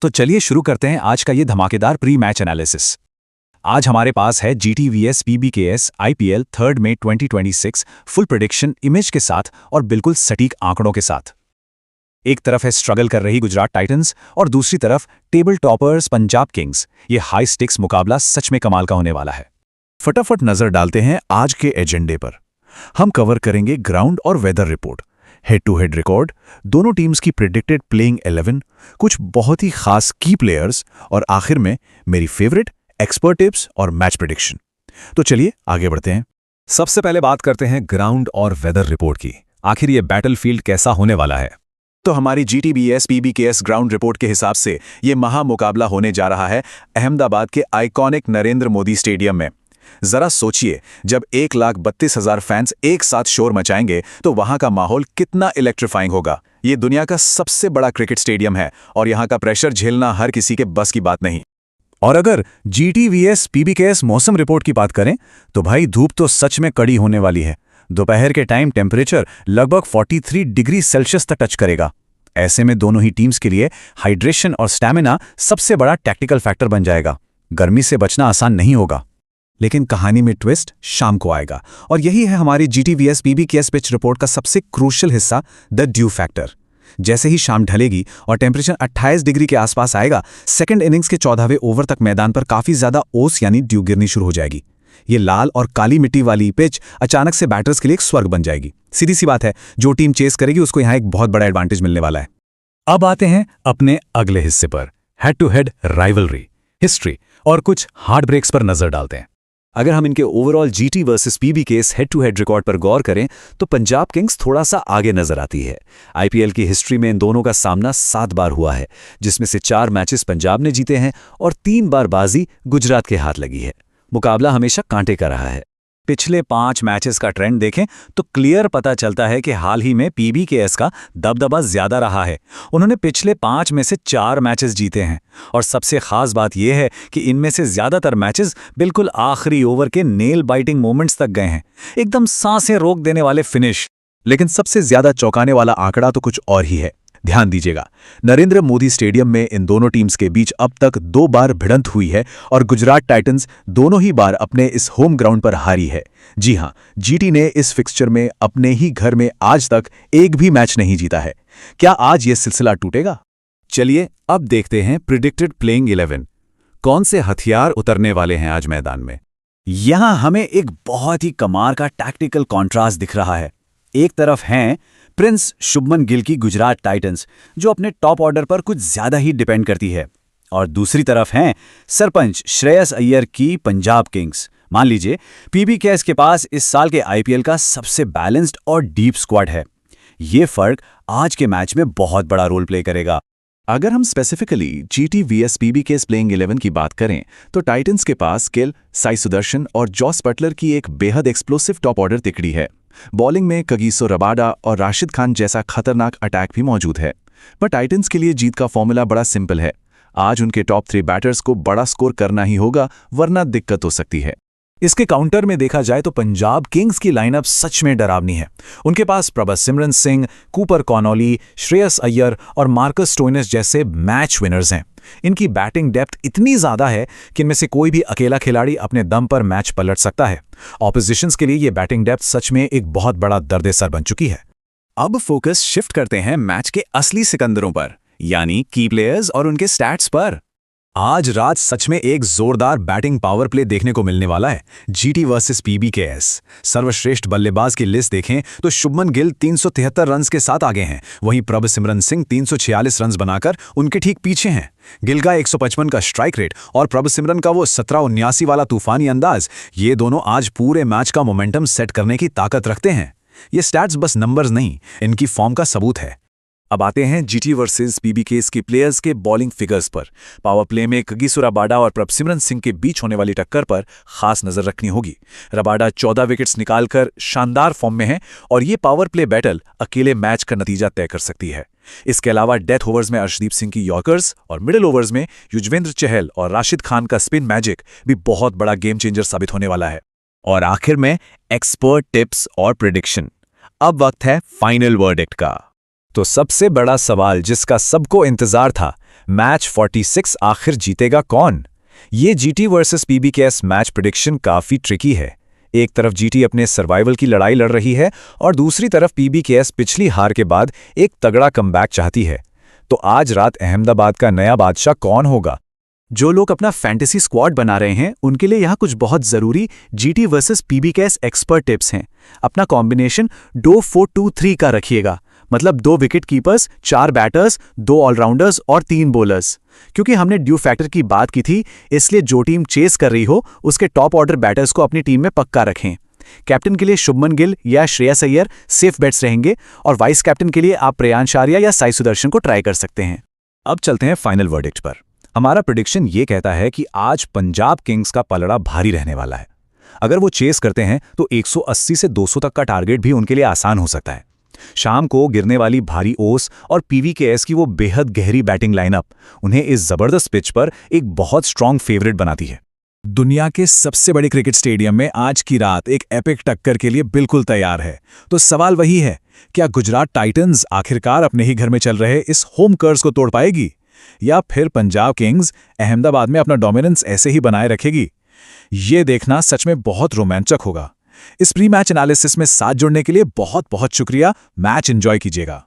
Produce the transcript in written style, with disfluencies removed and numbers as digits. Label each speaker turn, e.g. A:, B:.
A: तो चलिए शुरू करते हैं आज का ये धमाकेदार प्री मैच एनालिसिस। आज हमारे पास है जीटी वीएस पीबीकेएस आईपीएल 3 मई 2026 फुल प्रेडिक्शन इमेज के साथ और बिल्कुल सटीक आंकड़ों के साथ। एक तरफ है स्ट्रगल कर रही गुजरात टाइटंस और दूसरी तरफ टेबल टॉपर्स पंजाब किंग्स। ये हाई स्टिक्स मुकाबला सच में कमाल का होने वाला है।
B: फटाफट नजर डालते हैं आज के एजेंडे पर। हम कवर करेंगे ग्राउंड और weather report, head to head record, दोनों टीम्स की प्रेडिक्टेड प्लेइंग 11, कुछ बहुत ही खास की प्लेयर्स और आखिर में मेरी फेवरेट एक्सपर्ट टिप्स और मैच प्रेडिक्शन। तो चलिए आगे बढ़ते हैं।
A: सबसे पहले बात करते हैं ग्राउंड और वेदर रिपोर्ट की। आखिर ये बैटलफील्ड कैसा होने वाला है?
B: तो हमारी जीटीबीएस पीबीकेएस ग्राउंड रिपोर्ट के हिसाब से ये महामुकाबला होने जा रहा है अहमदाबाद के आइकॉनिक नरेंद्र मोदी स्टेडियम में। जरा सोचिए, जब 1,32,000 फैंस एक साथ शोर मचाएंगे तो वहां का माहौल कितना इलेक्ट्रीफाइंग होगा। ये दुनिया का सबसे बड़ा क्रिकेट स्टेडियम है और यहां का प्रेशर झेलना हर किसी के बस की बात नहीं।
A: और अगर जीटीवीएस पीबीकेएस मौसम रिपोर्ट की बात करें तो भाई धूप तो सच में कड़ी होने वाली है। दोपहर के टाइम टेम्परेचर लगभग 43 डिग्री सेल्सियस तक टच करेगा। ऐसे में दोनों ही टीम्स के लिए हाइड्रेशन और स्टैमिना सबसे बड़ा टैक्टिकल फैक्टर बन जाएगा। गर्मी से बचना आसान नहीं होगा। लेकिन कहानी में ट्विस्ट शाम को आएगा और यही है हमारी जीटीवीएस पीबीकेएस पिच रिपोर्ट का सबसे क्रूशियल हिस्सा, द ड्यू फैक्टर। जैसे ही शाम ढलेगी और टेम्परेचर 28 डिग्री के आसपास आएगा, सेकंड इनिंग्स के 14वें ओवर तक मैदान पर काफी ज्यादा ओस यानी ड्यू गिरनी शुरू हो जाएगी। ये लाल और काली मिट्टी वाली पिच अचानक से बैटर्स के लिए एक स्वर्ग बन जाएगी। सीधी सी बात है, जो टीम चेस करेगी उसको यहाँ एक बहुत बड़ा एडवांटेज मिलने वाला है। अब आते हैं अपने अगले हिस्से पर, head to head rivalry, history और कुछ हार्ट ब्रेक्स पर नजर डालते हैं। अगर हम इनके overall GT versus PBKS head to head record पर गौर करें तो पंजाब किंग्स थोड़ा सा आगे नजर आती है। आईपीएल की हिस्ट्री में इन दोनों का सामना 7 बार हुआ है, जिसमें से 4 मैचेस पंजाब ने जीते हैं और 3 बार बाजी गुजरात के हाथ लगी है। मुकाबला हमेशा कांटे का रहा है। पिछले 5 मैचेस का ट्रेंड देखें तो क्लियर पता चलता है कि हाल ही में पीबीकेएस का दबदबा ज्यादा रहा है। उन्होंने पिछले 5 में से 4 मैचेस जीते हैं और सबसे खास बात यह है कि इनमें से ज्यादातर मैचेस बिल्कुल आखिरी ओवर के नेल बाइटिंग मोमेंट्स तक गए हैं, एकदम सांसें रोक देने वाले फिनिश।
B: लेकिन सबसे ज्यादा चौंकाने वाला आंकड़ा तो कुछ और ही है। ध्यान दीजिएगा, नरेंद्र मोदी स्टेडियम में इन दोनों टीम्स के बीच अब तक 2 बार भिड़ंत हुई है और गुजरात टाइटंस दोनों ही बार अपने इस होम ग्राउंड पर हारी है। जी हां, जीटी ने इस फिक्सचर में अपने ही घर में आज तक एक भी मैच नहीं जीता है। क्या आज यह सिलसिला टूटेगा?
A: चलिए अब देखते हैं प्रिडिक्टेड प्लेइंग 11। कौन से हथियार उतरने वाले हैं आज मैदान में? यहां हमें एक बहुत ही कमाल का टैक्टिकल कॉन्ट्रास्ट दिख रहा है। एक तरफ हैं प्रिंस शुभमन गिल की गुजरात टाइटंस, जो अपने टॉप ऑर्डर पर कुछ ज्यादा ही डिपेंड करती है, और दूसरी तरफ हैं सरपंच श्रेयस अय्यर की पंजाब किंग्स। मान लीजिए पीबीकेएस के पास इस साल के आईपीएल का सबसे बैलेंस्ड और डीप स्क्वाड है। ये फर्क आज के मैच में बहुत बड़ा रोल प्ले करेगा।
B: अगर हम specifically GT V S PBKS playing 11 की बात करें तो टाइटंस के पास गिल, साई सुदर्शन और जॉस बटलर की एक बेहद एक्सप्लोसिव टॉप ऑर्डर तिकड़ी है। बॉलिंग में कगिसो रबाडा और राशिद खान जैसा खतरनाक अटैक भी मौजूद है। पर टाइटंस के लिए जीत का फॉर्मूला बड़ा सिंपल है। आज उनके टॉप 3 बैटर्स को बड़ा स्कोर करना ही होगा, वरना दिक्कत हो सकती है।
A: इसके काउंटर में देखा जाए तो पंजाब किंग्स की लाइनअप सच में डरावनी है। उनके पास प्रभसिमरन सिंह, कूपर कॉनोली, श्रेयस अय्यर और मार्कस स्टोइनिस जैसे मैच विनर्स हैं। इनकी बैटिंग डेप्थ इतनी ज्यादा है कि इनमें से कोई भी अकेला खिलाड़ी अपने दम पर मैच पलट सकता है। ऑपोजिशंस के लिए ये बैटिंग डेप्थ सच में एक बहुत बड़ा दर्द-ए-सर बन चुकी है। अब फोकस शिफ्ट करते हैं मैच के असली सिकंदरों पर, यानी की प्लेयर्स और उनके स्टैट्स पर। आज रात सच में एक जोरदार बैटिंग पावर प्ले देखने को मिलने वाला है। GT versus PBKS. सर्वश्रेष्ठ बल्लेबाज की लिस्ट देखें तो शुभमन गिल 373 रन्स के साथ आगे हैं, वहीं प्रभसिमरन सिंह 346 रन्स बनाकर उनके ठीक पीछे हैं। गिल का 155 का स्ट्राइक रेट और प्रभसिमरन का वो 17-79 वाला तूफानी अंदाज, ये दोनों आज पूरे मैच का मोमेंटम सेट करने की ताकत रखते हैं। ये स्टैट्स बस नंबर्स नहीं, इनकी फॉर्म का सबूत है। अब आते हैं जीटी वर्सेस पीबीकेएस के प्लेयर्स के बॉलिंग फिगर्स पर। पावर प्ले में कगिसो रबाडा और प्रभसिमरन सिंह के बीच होने वाली टक्कर पर खास नजर रखनी होगी। रबाडा 14 विकेट्स निकालकर शानदार फॉर्म में है और ये पावर प्ले बैटल अकेले मैच का नतीजा तय कर सकती है। इसके अलावा डेथ ओवर्स में अर्शदीप सिंह की यॉर्कर्स और मिडिल ओवर्स में युजवेंद्र चहल और राशिद खान का स्पिन मैजिक भी बहुत बड़ा गेम चेंजर साबित होने वाला है। और आखिर में एक्सपर्ट टिप्स और प्रेडिक्शन। अब वक्त है फाइनल वर्डिक्ट का। तो सबसे बड़ा सवाल जिसका सबको इंतजार था, मैच 46 आखिर जीतेगा कौन? ये GT versus PBKS match prediction काफी ट्रिकी है। एक तरफ जीटी अपने सर्वाइवल की लड़ाई लड़ रही है और दूसरी तरफ पीबीकेएस पिछली हार के बाद एक तगड़ा कमबैक चाहती है। तो आज रात अहमदाबाद का नया बादशाह कौन होगा?
C: जो लोग अपना फैंटेसी स्क्वाड बना रहे हैं उनके लिए यहाँ कुछ बहुत ज़रूरी GT versus PBKS expert tips हैं। अपना कॉम्बिनेशन 2-4-2-3 का रखिएगा, मतलब 2 विकेट कीपर्स, 4 बैटर्स, 2 ऑलराउंडर्स और 3 बॉलर्स। क्योंकि हमने ड्यू फैक्टर की बात की थी, इसलिए जो टीम चेस कर रही हो उसके टॉप ऑर्डर बैटर्स को अपनी टीम में पक्का रखें। कैप्टन के लिए शुभमन गिल या श्रेयस अय्यर सेफ बेट्स रहेंगे और वाइस कैप्टन के लिए आप प्रेयांश आर्या या साई सुदर्शन को ट्राई कर सकते हैं।
A: अब चलते हैं फाइनल वर्डिक्ट पर। हमारा प्रेडिक्शन ये कहता है कि आज पंजाब किंग्स का पलड़ा भारी रहने वाला है। अगर वो चेस करते हैं तो 180 से 200 तक का टारगेट भी उनके लिए आसान हो सकता है। शाम को गिरने वाली भारी ओस और पीवीकेएस की वो बेहद गहरी बैटिंग लाइनअप उन्हें इस जबरदस्त पिच पर एक बहुत स्ट्रॉन्ग फेवरेट बनाती है।
D: दुनिया के सबसे बड़े क्रिकेट स्टेडियम में आज की रात एक एपिक टक्कर के लिए बिल्कुल तैयार है। तो सवाल वही है, क्या गुजरात टाइटंस आखिरकार अपने ही घर में चल रहे इस होम कर्स को तोड़ पाएगी, या फिर पंजाब किंग्स अहमदाबाद में अपना डोमिनेंस ऐसे ही बनाए रखेगी? ये देखना सच में बहुत रोमांचक होगा। इस प्री मैच एनालिसिस में साथ जुड़ने के लिए बहुत बहुत शुक्रिया। मैच एंजॉय कीजिएगा।